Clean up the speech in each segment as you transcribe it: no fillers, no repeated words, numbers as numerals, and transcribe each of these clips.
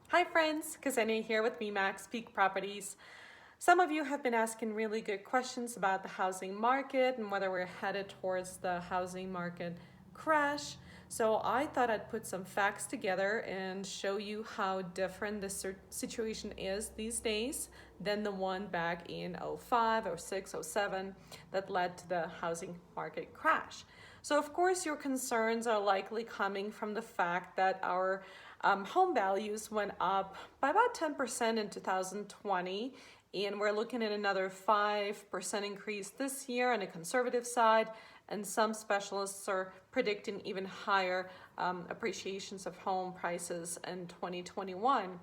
Hi friends, Ksenia here with Max Peak Properties. Some of you have been asking really good questions about the housing market and whether we're headed towards the housing market crash. So I thought I'd put some facts together and show you how different the situation is these days than the one back in 05, 06, 07 that led to the housing market crash. So of course your concerns are likely coming from the fact that our home values went up by about 10% in 2020, and we're looking at another 5% increase this year on the conservative side, and some specialists are predicting even higher appreciations of home prices in 2021.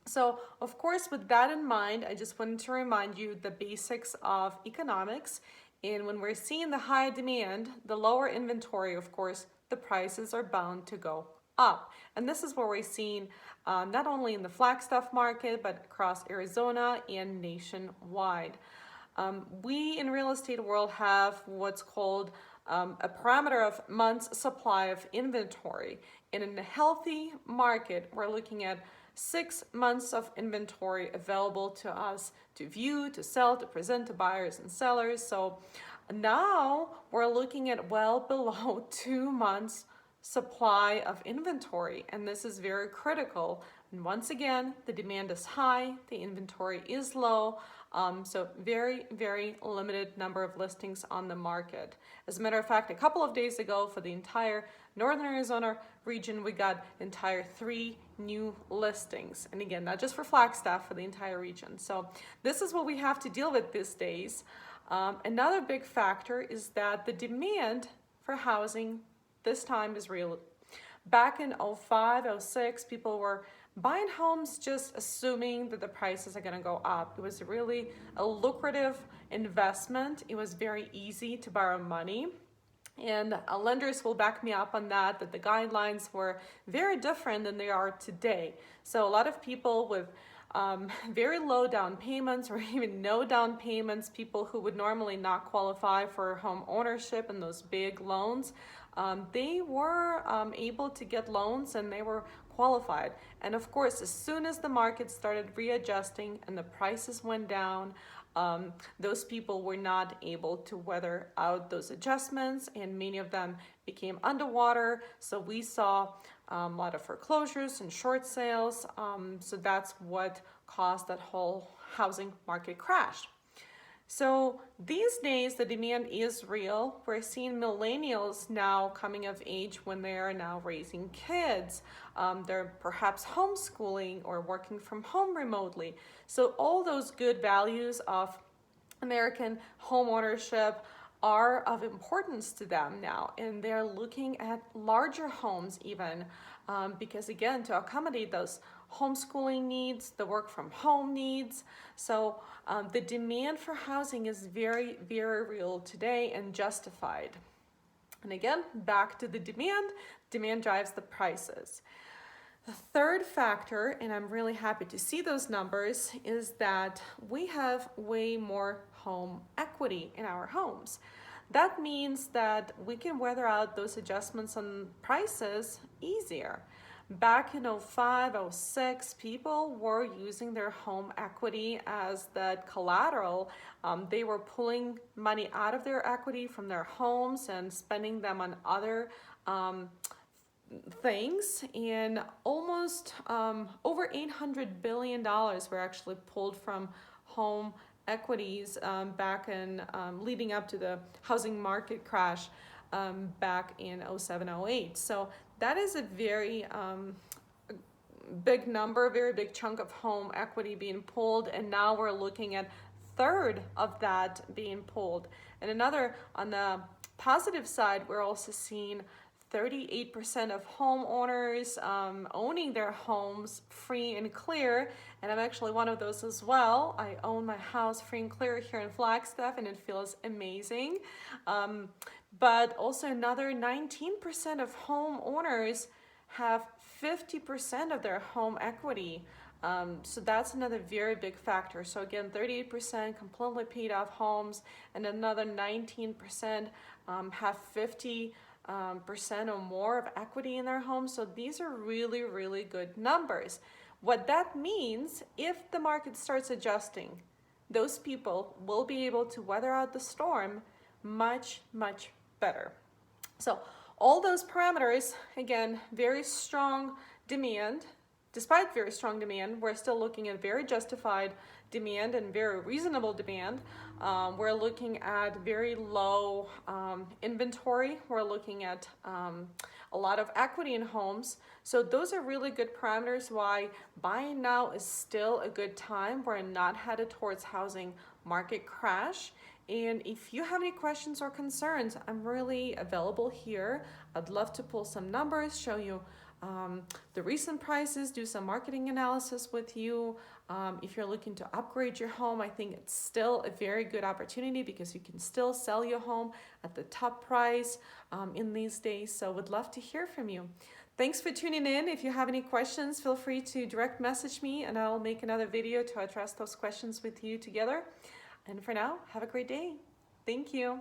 So, of course, with that in mind, I just wanted to remind you the basics of economics. And when we're seeing the high demand, the lower inventory, of course, the prices are bound to go up. And this is what we're seeing not only in the Flagstaff market, but across Arizona and nationwide. We in real estate world have what's called a parameter of months supply of inventory. And in a healthy market, we're looking at 6 months of inventory available to us to view, to sell, to present to buyers and sellers. So now we're looking at well below 2 months supply of inventory, and this is very critical. And once again, the demand is high, the inventory is low, so very limited number of listings on the market. As a matter of fact, a couple of days ago for the entire Northern Arizona region, we got entire 3 new listings. And again, not just for Flagstaff, for the entire region. So this is what we have to deal with these days. Another big factor is that the demand for housing this time is real. Back in 05, 06, people were buying homes just assuming that the prices are going to go up. It was really a lucrative investment. It was very easy to borrow money. And lenders will back me up on that the guidelines were very different than they are today. So a lot of people with very low down payments or even no down payments, people who would normally not qualify for home ownership and those big loans, they were able to get loans and they were qualified. And of course, as soon as the market started readjusting and the prices went down, those people were not able to weather out those adjustments, and many of them became underwater. So we saw a lot of foreclosures and short sales. So that's what caused that whole housing market crash. So these days, the demand is real. We're seeing millennials now coming of age when they are now raising kids. They're perhaps homeschooling or working from home remotely. So all those good values of American home ownership are of importance to them now, and they're looking at larger homes even because, again, to accommodate those homeschooling needs, the work from home needs. So the demand for housing is very real today and justified. And again, back to the demand drives the prices. The third factor, and I'm really happy to see those numbers, is that we have way more home equity in our homes. That means that we can weather out those adjustments on prices easier. Back in 05, 06, people were using their home equity as that collateral. They were pulling money out of their equity from their homes and spending them on other things, and almost over $800 billion were actually pulled from home equities back in leading up to the housing market crash back in 07, 08. So that is a very big number, very big chunk of home equity being pulled, and now we're looking at third of that being pulled. And another, on the positive side, we're also seeing 38% of homeowners owning their homes free and clear, and I'm actually one of those as well. I own my house free and clear here in Flagstaff, and it feels amazing. But also another 19% of homeowners have 50% of their home equity. So that's another very big factor. So again, 38% completely paid off homes, and another 19% have 50 percent or more of equity in their home. So these are really, really good numbers. What that means, if the market starts adjusting, those people will be able to weather out the storm much, much better. So all those parameters, again, very strong demand. Despite very strong demand, we're still looking at very justified demand and very reasonable demand. We're looking at very low inventory. We're looking at a lot of equity in homes. So those are really good parameters why buying now is still a good time. We're not headed towards housing market crash. And if you have any questions or concerns, I'm really available here. I'd love to pull some numbers, show you the recent prices, do some marketing analysis with you. If you're looking to upgrade your home, I think it's still a very good opportunity because you can still sell your home at the top price in these days. So would love to hear from you. Thanks for tuning in. If you have any questions, feel free to direct message me and I'll make another video to address those questions with you together. And for now, have a great day. Thank you.